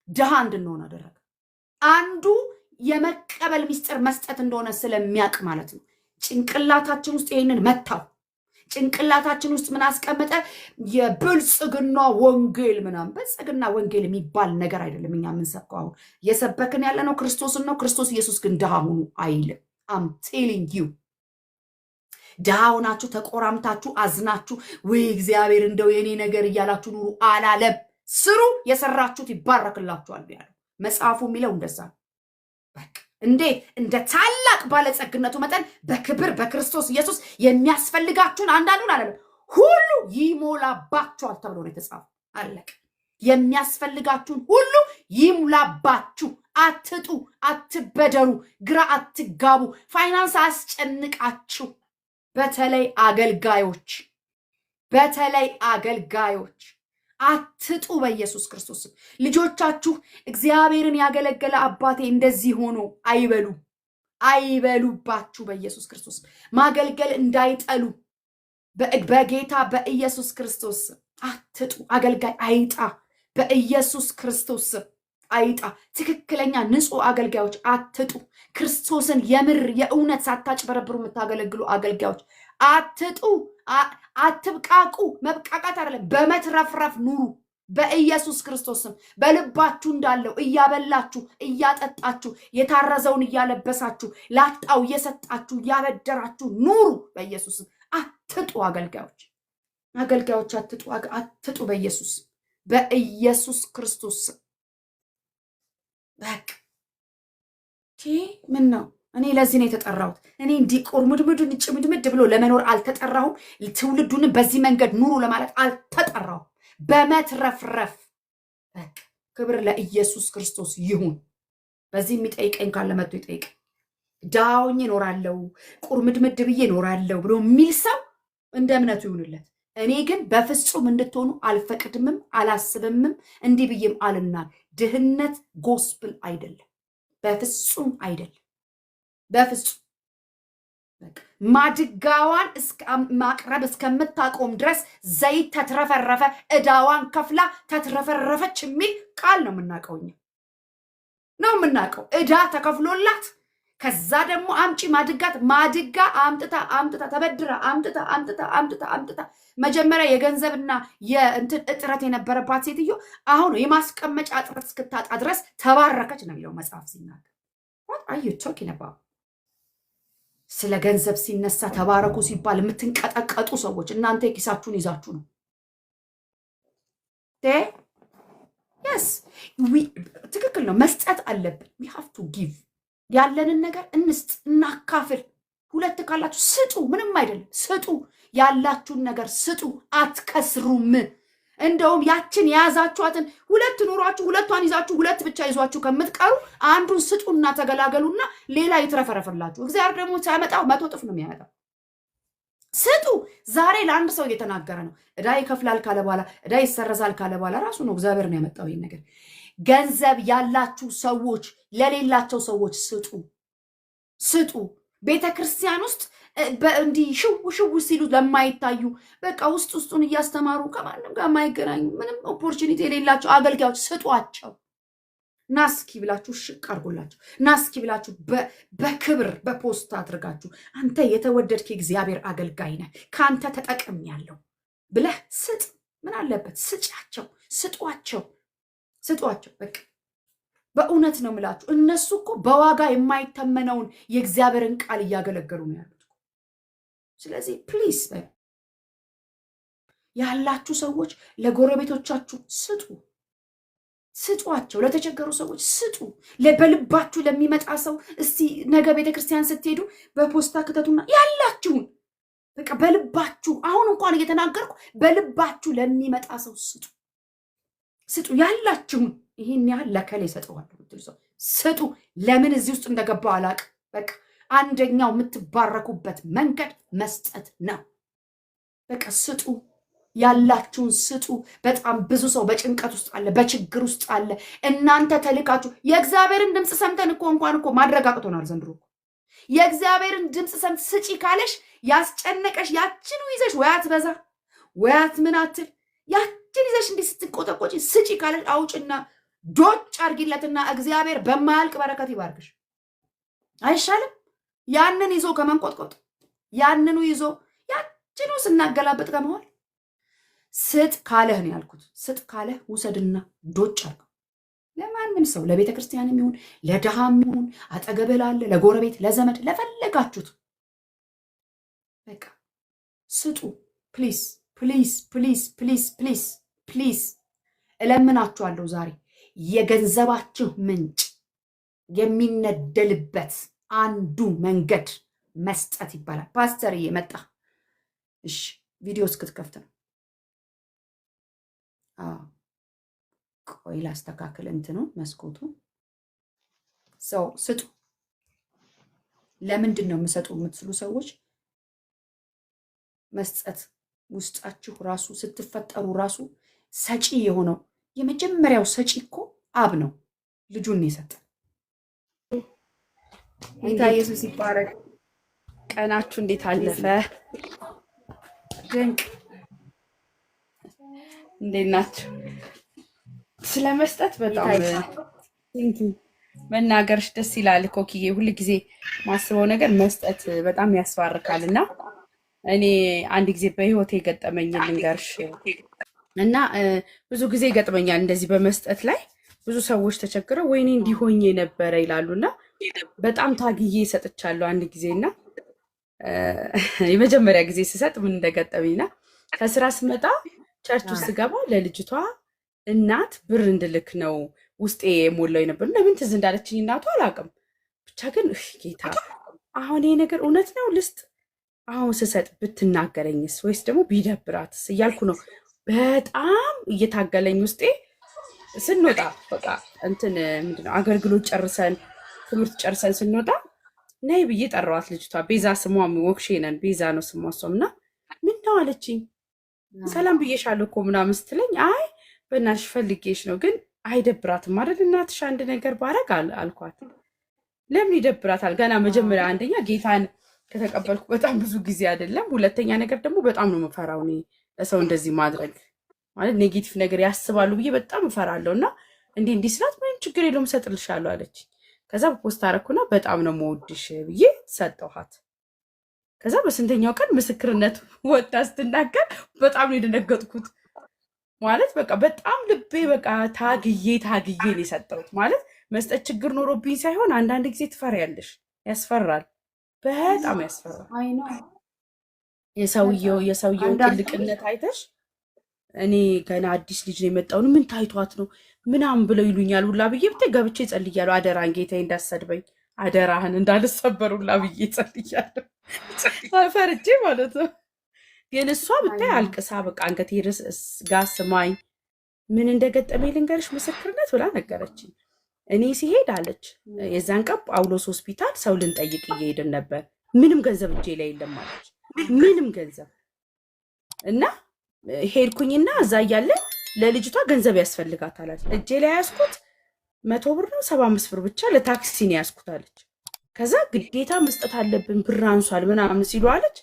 ድሃ እንድንሆን አደረገ። አንዱ የመቀበል ሚስጥር መስጠት እንደሆነ ስለሚያውቅ ማለት ነው። ጭንቅላታችን ውስጥ ይሄንን መታው። ጭንቅላታችን ውስጥ ምን አስቀመጠ? የብልጽግና ወንጌል ምናምን። ብልጽግና ወንጌል የሚባል ነገር አይደለም እኛ የምንሰብከው። አሁን የሰበክን ያለ ነው ክርስቶስን ነው። ክርስቶስ ኢየሱስ ግን ድሃ ሁኑ አይልም። አም ቴሊንግ ዩ ድሃ ሆናችሁ ተቆራምታችሁ አዝናችሁ ወይ እግዚአብሔር እንደው የኔ ነገር እያላችሁ ኑሩ አላለም። ስሩ፣ የሰራችሁት ይባረክላችኋል ያለው መጽሐፉ የሚለው እንደዛ ነው። በቃ እንዴት እንደ ታላቅ ባለጸግነቱ መጠን በክብር በክርስቶስ ኢየሱስ የሚያስፈልጋችሁን አንዳንዱን አላለም ሁሉ ይሞላባችኋል ተብሎ ነው የተጻፈው። አለቀ። የሚያስፈልጋችሁን ሁሉ ይሙላባችሁ። አትጡ፣ አትበደሩ፣ ግራ አትጋቡ፣ ፋይናንስ አስጨንቃችሁ። በተለይ አገልጋዮች አትጡ። በኢየሱስ ክርስቶስ ልጆቻችሁ እግዚአብሔርን ያገለገለ አባቴ እንደዚህ ሆኖ አይበሉባችሁ። በኢየሱስ ክርስቶስ ማገልገል እንዳይጠሉ በጌታ በኢየሱስ ክርስቶስ አትጡ። አገልጋይ አይጣ፣ በኢየሱስ ክርስቶስ አይጣ። ትክክለኛ ንጹህ አገልጋዮች አትጡ። ክርስቶስን የምር የእውነት ሳታጭበረብሩ የምታገለግሉ አገልጋዮች አትጡ። አትብቃቁ። መብቃቃት አይደለም፣ በመትረፍረፍ ኑሩ። በኢየሱስ ክርስቶስም በልባችሁ እንዳለው እያበላችሁ እያጠጣችሁ የታረዘውን እያለበሳችሁ ላጣው እየሰጣችሁ እያበደራችሁ ኑሩ። በኢየሱስም አትጡ። አገልጋዮች አትጡ። በኢየሱስ ክርስቶስ በቃ ምን ነው? እኔ ለዚህ ነው የተጠራሁት። እኔ እንዲህ ቁርምድምዱን ጭምድምድ ብሎ ለመኖር አልተጠራሁም። ትውልዱን በዚህ መንገድ ኑሩ ለማለት አልተጠራሁም። በመትረፍረፍ በቃ ክብር ለኢየሱስ ክርስቶስ ይሁን። በዚህ የሚጠይቀኝ ካለ መጥቶ ይጠይቅ። ዳውኝ እኖራለሁ ቁርምድምድ ብዬ እኖራለሁ ብሎ የሚል ሰው እንደ እምነቱ ይሁንለት። እኔ ግን በፍጹም እንድትሆኑ አልፈቅድምም፣ አላስብምም። እንዲህ ብዬም አልናል። ድህነት ጎስፕል አይደለም፣ በፍጹም አይደለም። በፍጹም ማድጋዋን ማቅረብ እስከምታቆም ድረስ ዘይት ተትረፈረፈ፣ ዕዳዋን ከፍላ ተትረፈረፈች የሚል ቃል ነው የምናውቀው። እኛ ነው የምናውቀው። ዕዳ ተከፍሎላት ከዛ ደግሞ አምጪ ማድጋ አምጥታ ተበድራ አምጥታ መጀመሪያ የገንዘብና የእንትን እጥረት የነበረባት ሴትዮ አሁን የማስቀመጫ እጥረት እስክታጣ ድረስ ተባረከች ነው የሚለው መጽሐፍ ሲናገር። ስለ ገንዘብ ሲነሳ ተባረኩ ሲባል የምትንቀጠቀጡ ሰዎች እናንተ የኪሳችሁን ይዛችሁ ነው። የስ ትክክል ነው። መስጠት አለብን። ዊ ሃቭ ቱ ጊቭ። ያለንን ነገር እንስጥ፣ እናካፍል። ሁለት ካላችሁ ስጡ፣ ምንም አይደለም። ስጡ፣ ያላችሁን ነገር ስጡ፣ አትከስሩም። እንደውም ያችን የያዛችኋትን ሁለት ኑሯችሁ ሁለቷን ይዛችሁ ሁለት ብቻ ይዟችሁ ከምትቀሩ አንዱን ስጡና ተገላገሉና ሌላ ይትረፈረፍላችሁ። እግዚአብሔር ደግሞ ሲያመጣው 100 እጥፍ ነው የሚያመጣው። ስጡ። ዛሬ ለአንድ ሰው እየተናገረ ነው። ዕዳ ይከፍላል ካለ በኋላ ዕዳ ይሰረዛል ካለ በኋላ ራሱ ነው እግዚአብሔር ነው ያመጣው ይሄን ነገር። ገንዘብ ያላችሁ ሰዎች ለሌላቸው ሰዎች ስጡ። ቤተ ክርስቲያን ውስጥ እንዲህ ሽው ሲሉ ለማይታዩ በቃ ውስጡን እያስተማሩ ከማንም ጋር የማይገናኙ ምንም ኦፖርቹኒቲ የሌላቸው አገልጋዮች ስጧቸው። ናስኪ ብላችሁ ሽቅ አድርጎላችሁ፣ ናስኪ ብላችሁ በክብር በፖስት አድርጋችሁ አንተ የተወደድክ እግዚአብሔር አገልጋይ ነህ ከአንተ ተጠቅም ያለው ብለህ ስጥ። ምን አለበት? ስጧቸው። በቃ በእውነት ነው የምላችሁ። እነሱ እኮ በዋጋ የማይተመነውን የእግዚአብሔርን ቃል እያገለገሉ ነው ያሉት። ስለዚህ ፕሊዝ ያላችሁ ሰዎች ለጎረቤቶቻችሁ ስጧቸው። ለተቸገሩ ሰዎች ስጡ። በልባችሁ ለሚመጣ ሰው እስቲ ነገ ቤተክርስቲያን ስትሄዱ በፖስታ ክተቱና ያላችሁን በቃ በልባችሁ አሁን እንኳን እየተናገርኩ በልባችሁ ለሚመጣ ሰው ስጡ። ስጡ ያላችሁን። ይሄን ያህል ለከሌ እሰጠዋለሁ ብትሉ ሰው ስጡ። ለምን እዚህ ውስጥ እንደገባው አላውቅም። በቃ አንደኛው የምትባረኩበት መንገድ መስጠት ነው። በቃ ስጡ፣ ያላችሁን ስጡ። በጣም ብዙ ሰው በጭንቀት ውስጥ አለ፣ በችግር ውስጥ አለ። እናንተ ተልካችሁ የእግዚአብሔርን ድምፅ ሰምተን እንኳን ማድረግ አቅቶናል ዘንድሮ። የእግዚአብሔርን ድምፅ ሰምት ስጪ ካለሽ ያስጨነቀሽ ያችኑ ይዘሽ ወይ አትበዛ ወይ አትምን አትል ያችን ይዘሽ እንዲህ ስትቆጠቆጪ ስጪ ካለሽ አውጭና ዶጭ አርጊለትና እግዚአብሔር በማያልቅ በረከት ይባርክሽ። አይሻልም? ያንን ይዞ ከመንቆጥቆጥ ያንኑ ይዞ ያችኑ ስናገላበጥ ከመሆን ስጥ ካለህ ነው ያልኩት። ስጥ ካለህ ውሰድና ዶጭ አርገው። ለማንም ሰው ለቤተ ክርስቲያንም ይሁን ለድሃም ይሁን አጠገብህ ላለ ለጎረቤት ለዘመድ ለፈለጋችሁት በቃ ስጡ። ፕሊዝ ፕሊዝ ፕሊዝ ፕሊዝ ፕሊዝ ፕሊዝ እለምናችኋለሁ። ዛሬ የገንዘባችሁ ምንጭ የሚነደልበት አንዱ መንገድ መስጠት ይባላል። ፓስተር እየመጣ እሺ፣ ቪዲዮ እስክትከፍት ነው። ቆይ ላስተካክል እንትኑ መስኮቱ። ሰው ስጡ። ለምንድን ነው የምሰጡ የምትስሉ ሰዎች መስጠት ውስጣችሁ ራሱ ስትፈጠሩ ራሱ ሰጪ የሆነው የመጀመሪያው ሰጪ እኮ አብ ነው። ልጁን የሰጠ ጌታ ኢየሱስ ይባረክ። ቀናችሁ እንዴት አለፈ? ድንቅ። እንዴት ናችሁ? ስለ መስጠት በጣም መናገርሽ ደስ ይላል ኮኪዬ። ሁል ጊዜ ማስበው ነገር መስጠት በጣም ያስባርካል እና እኔ አንድ ጊዜ በህይወቴ የገጠመኝ ልንገርሽ እና ብዙ ጊዜ ይገጥመኛል እንደዚህ በመስጠት ላይ ብዙ ሰዎች ተቸግረው ወይኔ እንዲሆኝ የነበረ ይላሉና በጣም ታግዬ ሰጥቻለሁ አንድ ጊዜና የመጀመሪያ ጊዜ ስሰጥ ምን እንደገጠመኝና ከስራ ስመጣ ቸርች ውስጥ ስገባ ለልጅቷ እናት ብር እንድልክ ነው ውስጤ የሞላው ነበር። ለምን ትዝ እንዳለችኝ እናቱ አላውቅም። ብቻ ግን ጌታ አሁን ይሄ ነገር እውነት ነው ልስጥ አሁን ስሰጥ ብትናገረኝስ ወይስ ደግሞ ቢደብራትስ እያልኩ ነው በጣም እየታገለኝ ውስጤ። ስንወጣ በቃ እንትን ምንድነው አገልግሎት ጨርሰን ትምህርት ጨርሰን ስንወጣ ነይ ብዬ ጠራዋት። ልጅቷ ቤዛ ስሟ ወክሼ ነን ቤዛ ነው ስሟ። እሷምና ምን ነው አለችኝ። ሰላም ብዬሻለሁ እኮ ምናምን ስትለኝ አይ በእናትሽ ፈልጌሽ ነው ግን አይደብራትም አይደል እናትሽ አንድ ነገር ባረግ አልኳት። ለምን ይደብራታል? ገና መጀመሪያ አንደኛ ጌታን ከተቀበልኩ በጣም ብዙ ጊዜ አይደለም። ሁለተኛ ነገር ደግሞ በጣም ነው የምፈራው እኔ ለሰው እንደዚህ ማድረግ ማለት ኔጌቲቭ ነገር ያስባሉ ብዬ በጣም እፈራለሁ። እና እንዲህ ስላት ምንም ችግር የለውም እሰጥልሻለሁ አለች። ከዛ በፖስት አደረኩና በጣም ነው የምወድሽ ብዬ ሰጠኋት። ከዛ በስንተኛው ቀን ምስክርነት ወጣ ስትናገር በጣም ነው የደነገጥኩት። ማለት በቃ በጣም ልቤ በቃ ታግዬ ነው የሰጠሁት። ማለት መስጠት ችግር ኖሮብኝ ሳይሆን አንዳንድ ጊዜ ትፈሪያለሽ፣ ያስፈራል፣ በጣም ያስፈራል። የሰውየውን ትልቅነት አይተሽ እኔ ገና አዲስ ልጅ ነው የመጣውን ምን ታይቷት ነው ምናምን ብለው ይሉኛል ሁላ ብዬ ብታይ ገብቼ ጸልያለሁ። አደራህን ጌታዬ እንዳሰድበኝ አደራህን እንዳልሰበር ሁላ ብዬ ጸልያለሁ፣ ፈርቼ ማለት ነው። ግን እሷ ብታይ አልቅሳ በቃ አንገቴ ጋር ስማኝ ምን እንደገጠመኝ ልንገርሽ ምስክርነት ብላ ነገረችኝ። እኔ ሲሄድ አለች የዛን ቀን ጳውሎስ ሆስፒታል ሰው ልንጠይቅ እየሄድን ነበር። ምንም ገንዘብ እጄ ላይ የለም አለች፣ ምንም ገንዘብ እና ሄድኩኝና እዛ እያለ ለልጅቷ ገንዘብ ያስፈልጋታል አለች። እጄ ላይ ያዝኩት 100 ብር ነው 75 ብር ብቻ ለታክሲ ነው ያዝኩት አለች። ከዛ ግዴታ መስጠት አለብን ብር አንሷል ምናምን ሲሉ አለች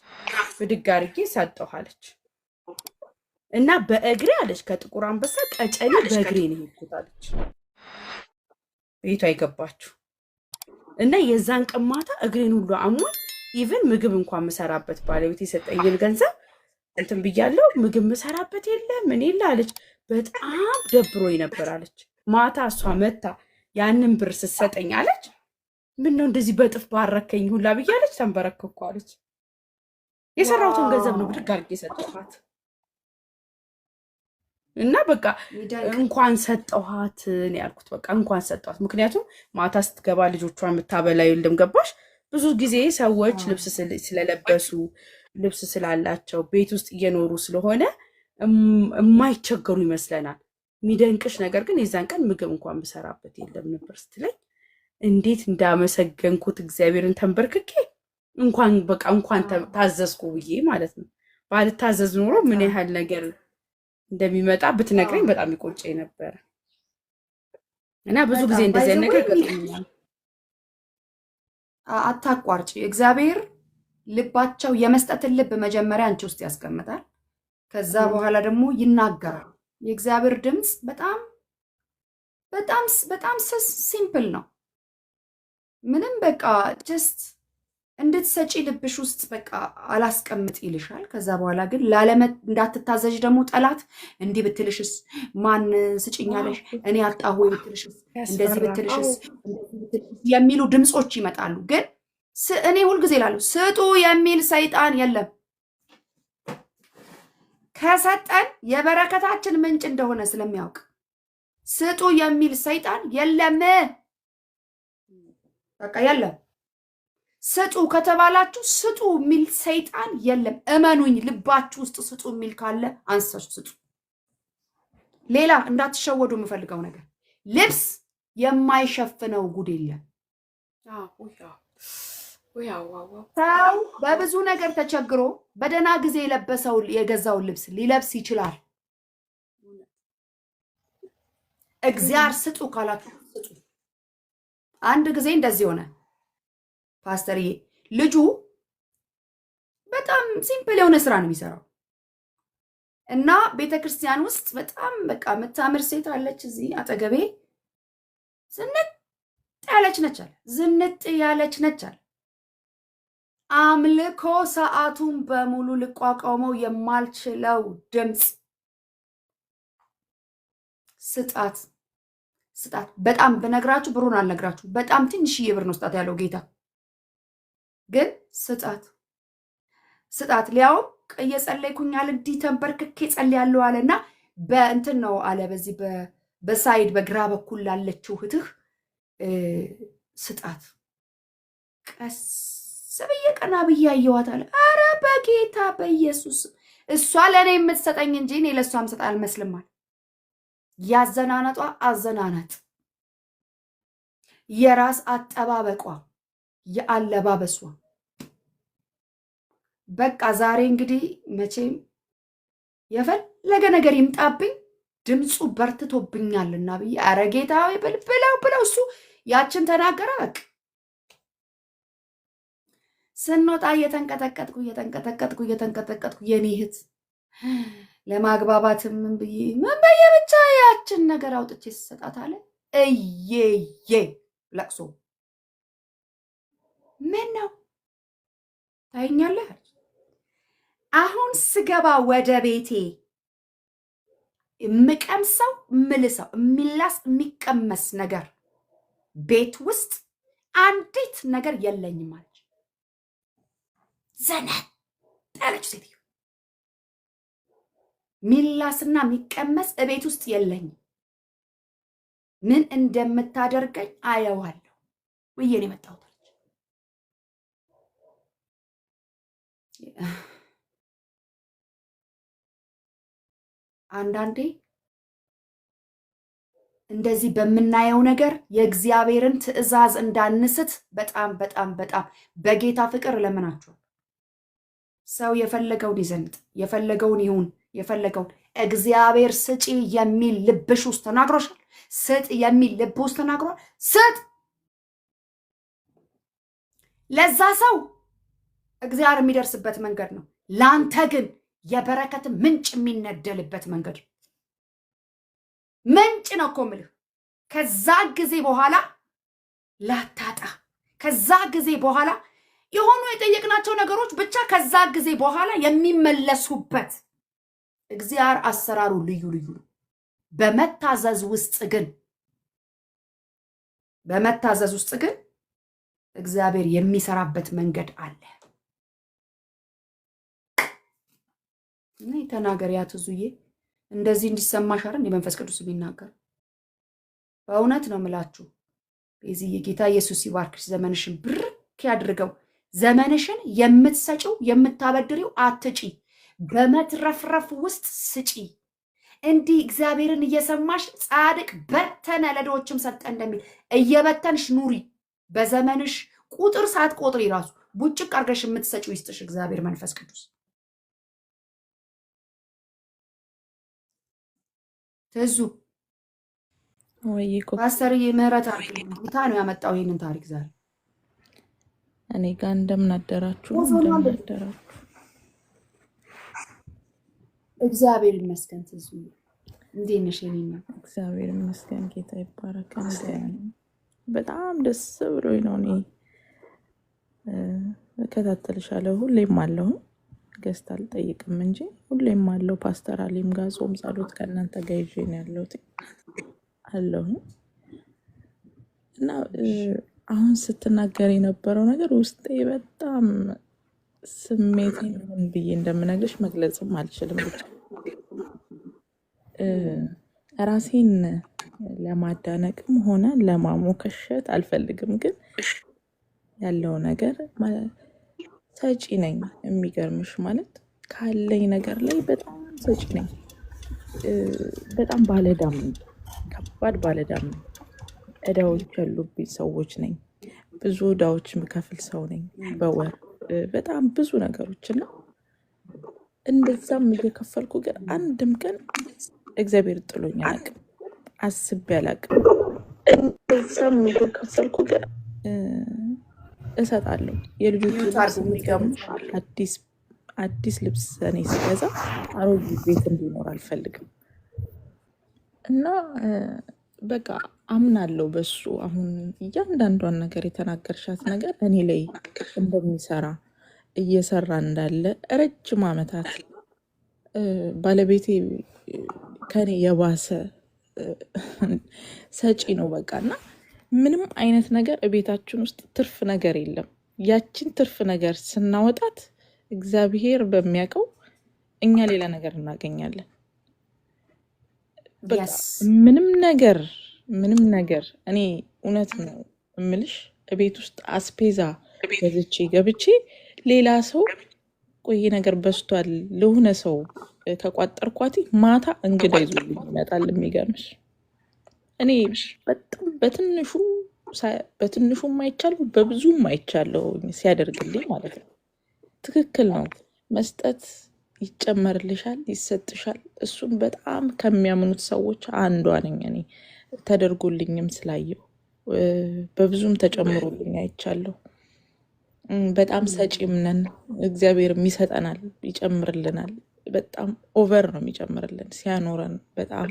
ብድግ አድርጌ ሰጠሁ አለች። እና በእግሬ አለች ከጥቁር አንበሳ ቀጨኔ በእግሬ ነው የሄድኩት አለች። ቤቷ አይገባችሁ እና የዛን ቀን ማታ እግሬን ሁሉ አሞኝ ኢቭን ምግብ እንኳን ምሰራበት ባለቤት የሰጠኝን ገንዘብ እንትን ብያለሁ። ምግብ ምሰራበት የለም ምን የለ አለች። በጣም ደብሮኝ ነበር አለች። ማታ እሷ መታ ያንን ብር ስትሰጠኝ አለች ምን ነው እንደዚህ በጥፍ ባረከኝ ሁላ ብያለች። ተንበረከኩ አለች። የሰራሁትን ገንዘብ ነው ብድግ አድርጌ የሰጠኋት። እና በቃ እንኳን ሰጠኋት ነው ያልኩት። በቃ እንኳን ሰጠኋት። ምክንያቱም ማታ ስትገባ ልጆቿን የምታበላ የለም ገባሽ? ብዙ ጊዜ ሰዎች ልብስ ስለለበሱ ልብስ ስላላቸው ቤት ውስጥ እየኖሩ ስለሆነ የማይቸገሩ ይመስለናል። የሚደንቅሽ ነገር ግን የዛን ቀን ምግብ እንኳን ብሰራበት የለም ነበር ስትለኝ እንዴት እንዳመሰገንኩት እግዚአብሔርን ተንበርክኬ እንኳን በቃ እንኳን ታዘዝኩ ብዬ ማለት ነው። ባልታዘዝ ኖሮ ምን ያህል ነገር እንደሚመጣ ብትነግረኝ በጣም ይቆጨኝ ነበረ። እና ብዙ ጊዜ እንደዚህ ነገር ገጥሞኛል። አታቋርጪ። እግዚአብሔር ልባቸው የመስጠትን ልብ መጀመሪያ አንቺ ውስጥ ያስቀምጣል። ከዛ በኋላ ደግሞ ይናገራል። የእግዚአብሔር ድምፅ በጣም በጣም በጣም ሲምፕል ነው። ምንም በቃ ጀስት እንድትሰጪ ልብሽ ውስጥ በቃ አላስቀምጥ ይልሻል። ከዛ በኋላ ግን እንዳትታዘዥ ደግሞ ጠላት እንዲህ ብትልሽስ፣ ማን ስጭኛለሽ፣ እኔ አጣሁ ወይ ብትልሽስ፣ እንደዚህ ብትልሽስ የሚሉ ድምፆች ይመጣሉ። ግን እኔ ሁልጊዜ እላለሁ ስጡ የሚል ሰይጣን የለም። ከሰጠን የበረከታችን ምንጭ እንደሆነ ስለሚያውቅ ስጡ የሚል ሰይጣን የለም። በቃ የለም። ስጡ ከተባላችሁ ስጡ የሚል ሰይጣን የለም። እመኑኝ፣ ልባችሁ ውስጥ ስጡ የሚል ካለ አንሳችሁ ስጡ። ሌላ እንዳትሸወዱ የምፈልገው ነገር ልብስ የማይሸፍነው ጉድ የለም። ሰው በብዙ ነገር ተቸግሮ በደህና ጊዜ የገዛውን ልብስ ሊለብስ ይችላል። እግዚአብሔር ስጡ ካላችሁ ስጡ። አንድ ጊዜ እንደዚህ ሆነ ፓስተርዬ። ልጁ በጣም ሲምፕል የሆነ ስራ ነው የሚሰራው እና ቤተክርስቲያን ውስጥ በጣም በቃ የምታምር ሴት አለች እዚህ አጠገቤ። ዝንጥ ያለች ነች አለ። ዝንጥ ያለች ነች አለ። አምልኮ ሰዓቱን በሙሉ ልቋቋመው የማልችለው ድምፅ ስጣት ስጣት። በጣም በነግራችሁ ብሩን አልነግራችሁ፣ በጣም ትንሽዬ ብር ነው ስጣት ያለው ጌታ። ግን ስጣት ስጣት። ሊያውም እየጸለይኩኝ አለ እንዲህ ተንበርክኬ ጸልያለሁ አለና በእንትን ነው አለ በዚህ በሳይድ በግራ በኩል ላለችው እህትህ ስጣት። ቀስ ብዬ ቀና ብዬ አየኋት አለ። አረ በጌታ በኢየሱስ እሷ ለእኔ የምትሰጠኝ እንጂ እኔ ለእሷ የምሰጥ አልመስልማል። ያዘናነጧ አዘናነጥ፣ የራስ አጠባበቋ፣ የአለባበሷ በቃ ዛሬ እንግዲህ መቼም የፈለገ ነገር ይምጣብኝ ድምፁ በርትቶብኛልና ብዬ አረ ጌታዊ ብለው እሱ ያችን ተናገረ። በቃ ስንወጣ እየተንቀጠቀጥኩ የኔ እህት ለማግባባትም ምን ብዬ ብቻ ያችን ነገር አውጥቼ ስሰጣት አለ እየዬ ለቅሶ ምን ነው ታይኛለህ። አሁን ስገባ ወደ ቤቴ የምቀምሰው ምልሰው የሚላስ የሚቀመስ ነገር ቤት ውስጥ አንዲት ነገር የለኝም አለች። ዘነት ያለች ሴትዮ ሚላስና የሚቀመስ እቤት ውስጥ የለኝም። ምን እንደምታደርገኝ አየዋለሁ ብዬ ነው የመጣሁት። አንዳንዴ እንደዚህ በምናየው ነገር የእግዚአብሔርን ትእዛዝ እንዳንስት በጣም በጣም በጣም በጌታ ፍቅር እለምናችኋል። ሰው የፈለገውን ይዘንጥ፣ የፈለገውን ይሁን፣ የፈለገውን እግዚአብሔር ስጪ የሚል ልብሽ ውስጥ ተናግሮሻል። ስጥ የሚል ልብ ውስጥ ተናግሯል። ስጥ። ለዛ ሰው እግዚአብሔር የሚደርስበት መንገድ ነው። ላንተ ግን የበረከት ምንጭ የሚነደልበት መንገድ ነው። ምንጭ ነው እኮ የምልህ። ከዛ ጊዜ በኋላ ላታጣ፣ ከዛ ጊዜ በኋላ የሆኑ የጠየቅናቸው ነገሮች ብቻ ከዛ ጊዜ በኋላ የሚመለሱበት እግዚአብሔር አሰራሩ ልዩ ልዩ ነው። በመታዘዝ ውስጥ ግን እግዚአብሔር የሚሰራበት መንገድ አለ። እኔ ተናገሪያት ዙዬ እንደዚህ እንዲሰማሽ አይደል የመንፈስ ቅዱስ የሚናገር። በእውነት ነው የምላችሁ። በዚህ ጌታ ኢየሱስ ይባርክሽ፣ ዘመንሽን ብርክ ያድርገው። ዘመንሽን የምትሰጪው የምታበድሪው አትጪ፣ በመትረፍረፍ ውስጥ ስጪ። እንዲህ እግዚአብሔርን እየሰማሽ ጻድቅ በተነ ለድሆችም ሰጠ እንደሚል እየበተንሽ ኑሪ። በዘመንሽ ቁጥር ሳትቆጥሪ ራሱ ቡጭቅ አድርገሽ የምትሰጪው ይስጥሽ እግዚአብሔር መንፈስ ቅዱስ። ትዙ ፓስተር ምህረት ጌታ ነው ያመጣው ይህንን ታሪክ ዛሬ እኔ ጋር እንደምን አደራችሁ? እንደምን አደራችሁ? እግዚአብሔር ይመስገን። ትዙ እንዴት ነሽ? የኔና እግዚአብሔር ይመስገን፣ ጌታ ይባረክ። በጣም ደስ ብሎኝ ነው። እኔ እከታተልሻለሁ፣ ሁሌም አለሁ። ገስት አልጠይቅም እንጂ ሁሌም አለሁ። ፓስተር አሊም ጋር ጾም ጸሎት ከእናንተ ጋር ይዤ ነው ያለሁት አለሁ እና አሁን ስትናገር የነበረው ነገር ውስጤ በጣም ስሜቴን ምን ብዬ እንደምነግርሽ መግለጽም አልችልም። ብቻ ራሴን ለማዳነቅም ሆነ ለማሞከሸት አልፈልግም፣ ግን ያለው ነገር ሰጪ ነኝ። የሚገርምሽ ማለት ካለኝ ነገር ላይ በጣም ሰጪ ነኝ። በጣም ባለዳም ነኝ፣ ከባድ ባለዳም ነኝ። እዳዎች ያሉብኝ ሰዎች ነኝ። ብዙ እዳዎች የምከፍል ሰው ነኝ በወር በጣም ብዙ ነገሮች እና እንደዛም እየከፈልኩ ግን አንድም ቀን እግዚአብሔር ጥሎኝ አያውቅም፣ አስቤ አላውቅም። እንደዛም እየከፈልኩ ግን እሰጣለሁ። የልጆች አዲስ ልብስ እኔ ስገዛ አሮጌ ቤት እንዲኖር አልፈልግም እና በቃ አምናለሁ በሱ። አሁን እያንዳንዷን ነገር የተናገርሻት ነገር እኔ ላይ እንደሚሰራ እየሰራ እንዳለ ረጅም ዓመታት ባለቤቴ ከኔ የባሰ ሰጪ ነው በቃ። እና ምንም አይነት ነገር ቤታችን ውስጥ ትርፍ ነገር የለም። ያችን ትርፍ ነገር ስናወጣት እግዚአብሔር በሚያውቀው እኛ ሌላ ነገር እናገኛለን። ምንም ነገር እኔ እውነት ነው እምልሽ ቤት ውስጥ አስፔዛ ገብቼ ሌላ ሰው ቆይ ነገር በስቷል ለሆነ ሰው ከቋጠርኳት ማታ እንግዳ ይዞልኝ ይመጣል። የሚገርምሽ እኔ በጣም በትንሹ ማይቻለው በብዙ ማይቻለው ሲያደርግልኝ ማለት ነው። ትክክል ነው። መስጠት ይጨመርልሻል፣ ይሰጥሻል። እሱን በጣም ከሚያምኑት ሰዎች አንዷ ነኝ እኔ። ተደርጎልኝም ስላየው በብዙም ተጨምሮልኝ አይቻለሁ። በጣም ሰጪም ነን። እግዚአብሔርም ይሰጠናል፣ ይጨምርልናል። በጣም ኦቨር ነው የሚጨምርልን ሲያኖረን። በጣም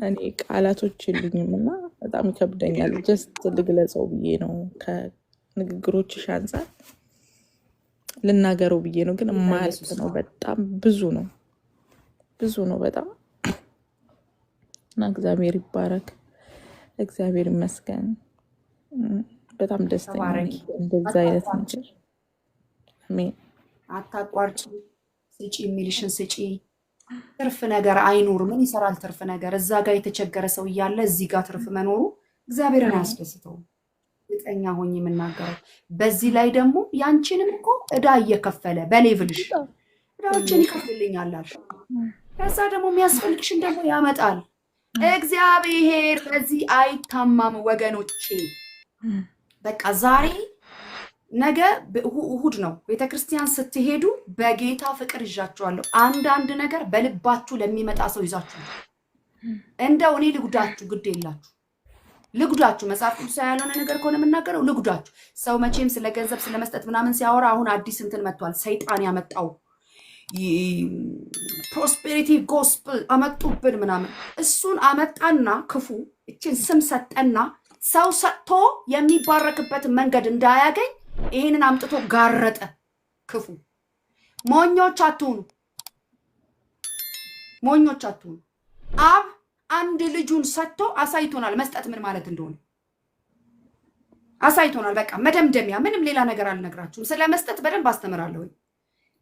እኔ ቃላቶች የሉኝም እና በጣም ይከብደኛል። ጀስት ልግለጸው ብዬ ነው፣ ከንግግሮችሽ አንጻር ልናገረው ብዬ ነው። ግን ማያልቅ ነው፣ በጣም ብዙ ነው በጣም እና እግዚአብሔር ይባረክ፣ እግዚአብሔር ይመስገን። በጣም ደስተኛ ነኝ እንደዛ አይነት ነገር። አሜን። አታቋርጪ፣ ስጪ፣ የሚልሽን ስጪ። ትርፍ ነገር አይኑር። ምን ይሰራል ትርፍ ነገር? እዛ ጋር የተቸገረ ሰው እያለ እዚህ ጋር ትርፍ መኖሩ እግዚአብሔርን አያስደስተውም። እርግጠኛ ሆኜ የምናገረው በዚህ ላይ ደግሞ ያንቺንም እኮ እዳ እየከፈለ በሌቭልሽ እዳዎችን ይከፍልልኛል አልሽ። ከዛ ደግሞ የሚያስፈልግሽን ደግሞ ያመጣል። እግዚአብሔር በዚህ አይታማም ወገኖቼ። በቃ ዛሬ ነገ እሑድ ነው። ቤተክርስቲያን ስትሄዱ በጌታ ፍቅር ይዣችኋለሁ። አንዳንድ ነገር በልባችሁ ለሚመጣ ሰው ይዛችሁ እንደው እኔ ልጉዳችሁ፣ ግድ የላችሁ ልጉዳችሁ። መጽሐፍ ቅዱስ ያልሆነ ነገር ከሆነ የምናገረው ልጉዳችሁ። ሰው መቼም ስለ ገንዘብ ስለ መስጠት ምናምን ሲያወራ አሁን አዲስ እንትን መጥቷል። ሰይጣን ያመጣው ፕሮስፔሪቲ ጎስፕል አመጡብን ምናምን። እሱን አመጣና ክፉ እችን ስም ሰጠና ሰው ሰጥቶ የሚባረክበትን መንገድ እንዳያገኝ ይሄንን አምጥቶ ጋረጠ። ክፉ ሞኞች አትሁኑ፣ ሞኞች አትሁኑ። አብ አንድ ልጁን ሰጥቶ አሳይቶናል መስጠት ምን ማለት እንደሆነ አሳይቶናል። በቃ መደምደሚያ፣ ምንም ሌላ ነገር አልነግራችሁም። ስለ መስጠት በደንብ አስተምራለሁ።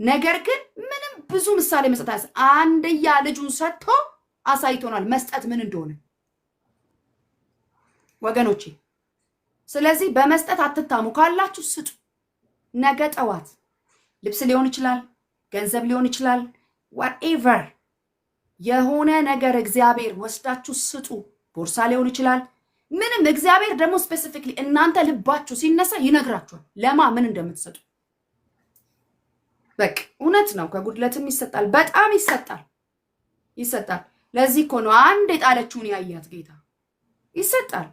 ነገር ግን ምንም ብዙ ምሳሌ መስጠት አንድያ ልጁን ሰጥቶ አሳይቶናል መስጠት ምን እንደሆነ ወገኖቼ። ስለዚህ በመስጠት አትታሙ። ካላችሁ ስጡ። ነገ ጠዋት ልብስ ሊሆን ይችላል፣ ገንዘብ ሊሆን ይችላል፣ whatever የሆነ ነገር እግዚአብሔር ወስዳችሁ ስጡ። ቦርሳ ሊሆን ይችላል። ምንም እግዚአብሔር ደግሞ ስፔሲፊክሊ እናንተ ልባችሁ ሲነሳ ይነግራችኋል ለማ ምን እንደምትሰጡ። በቃ እውነት ነው። ከጉድለትም ይሰጣል፣ በጣም ይሰጣል። ለዚህ እኮ ነው አንድ የጣለችውን ያያት ጌታ ይሰጣል።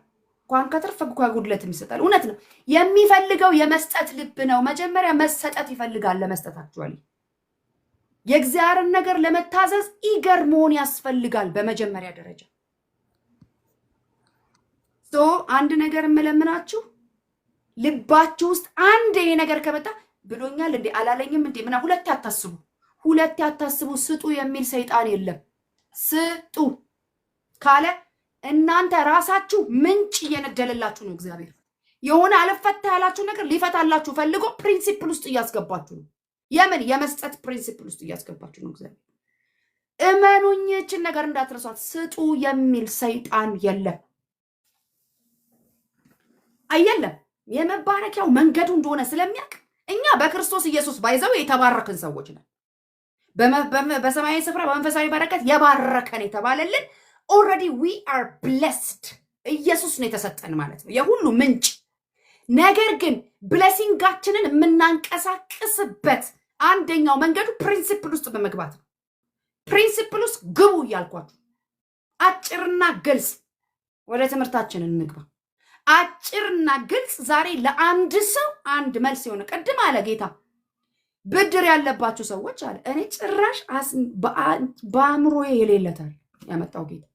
እንኳን ከትርፍ ከጉድለትም ይሰጣል። እውነት ነው። የሚፈልገው የመስጠት ልብ ነው። መጀመሪያ መሰጠት ይፈልጋል ለመስጠታችኋል። የእግዚአብሔርን ነገር ለመታዘዝ ኢገር መሆን ያስፈልጋል በመጀመሪያ ደረጃ። አንድ ነገር የምለምናችሁ ልባችሁ ውስጥ አንድ ይሄ ነገር ከመጣ ብሎኛል እንዴ አላለኝም እንዴ ምና ሁለቴ አታስቡ። ስጡ የሚል ሰይጣን የለም። ስጡ ካለ እናንተ ራሳችሁ ምንጭ እየነደለላችሁ ነው። እግዚአብሔር የሆነ አለፈታ ያላችሁ ነገር ሊፈታላችሁ ፈልጎ ፕሪንሲፕል ውስጥ እያስገባችሁ ነው። የመስጠት ፕሪንሲፕል ውስጥ እያስገባችሁ ነው። እግዚአብሔር እመኑኝ፣ እችን ነገር እንዳትረሷት። ስጡ የሚል ሰይጣን የለም። አየለም የመባረኪያው መንገዱ እንደሆነ ስለሚያውቅ እኛ በክርስቶስ ኢየሱስ ባይዘው የተባረክን ሰዎች ነን። በሰማያዊ ስፍራ በመንፈሳዊ በረከት የባረከን የተባለልን ኦልሬዲ ዊ አር ብሌስድ ኢየሱስ ነው የተሰጠን ማለት ነው፣ የሁሉ ምንጭ። ነገር ግን ብሌሲንጋችንን የምናንቀሳቅስበት አንደኛው መንገዱ ፕሪንሲፕል ውስጥ በመግባት ነው። ፕሪንሲፕል ውስጥ ግቡ እያልኳችሁ አጭርና ግልጽ። ወደ ትምህርታችን እንግባ። አጭርና ግልጽ። ዛሬ ለአንድ ሰው አንድ መልስ የሆነ ቅድም አለ ጌታ ብድር ያለባችሁ ሰዎች አለ። እኔ ጭራሽ በአእምሮዬ የሌለታል ያመጣው ጌታ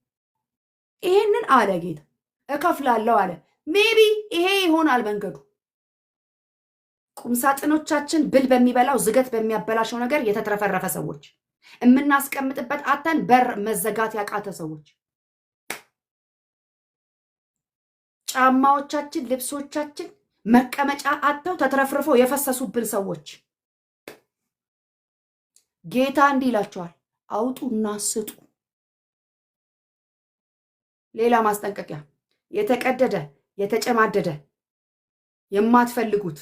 ይሄንን አለ። ጌታ እከፍላለሁ አለ። ሜቢ ይሄ ይሆናል መንገዱ። ቁምሳጥኖቻችን ብል በሚበላው ዝገት በሚያበላሸው ነገር የተትረፈረፈ ሰዎች፣ የምናስቀምጥበት አተን በር መዘጋት ያቃተ ሰዎች፣ ጫማዎቻችን፣ ልብሶቻችን መቀመጫ አጥተው ተትረፍርፈው የፈሰሱብን ሰዎች ጌታ እንዲህ ይላቸዋል፣ አውጡና ስጡ። ሌላ ማስጠንቀቂያ፣ የተቀደደ የተጨማደደ የማትፈልጉት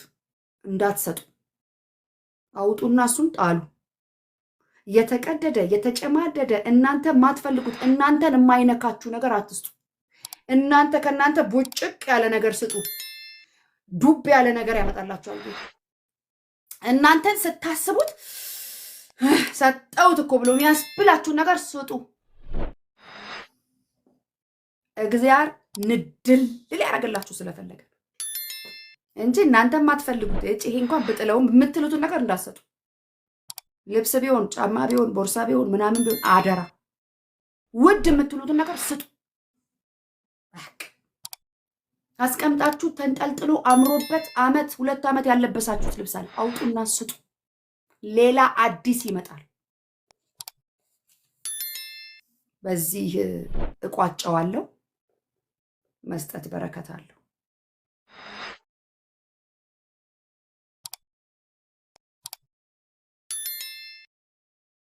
እንዳትሰጡ። አውጡና እሱን ጣሉ። የተቀደደ የተጨማደደ እናንተ የማትፈልጉት እናንተን የማይነካችሁ ነገር አትስጡ። እናንተ ከእናንተ ቡጭቅ ያለ ነገር ስጡ። ዱብ ያለ ነገር ያመጣላችኋል። እናንተን ስታስቡት ሰጠውት እኮ ብሎ የሚያስብላችሁ ነገር ስጡ። እግዚአብሔር ንድል ሊያደርግላችሁ ስለፈለገ እንጂ እናንተ የማትፈልጉት ይሄ እንኳን ብጥለውም የምትሉትን ነገር እንዳትሰጡ። ልብስ ቢሆን ጫማ ቢሆን ቦርሳ ቢሆን ምናምን ቢሆን አደራ ውድ የምትሉትን ነገር ስጡ። አስቀምጣችሁ ተንጠልጥሎ አምሮበት አመት 2 ዓመት ያለበሳችሁት ልብስ አለ፣ አውጡና ስጡ። ሌላ አዲስ ይመጣል። በዚህ እቋጨዋለሁ። መስጠት በረከት አለው።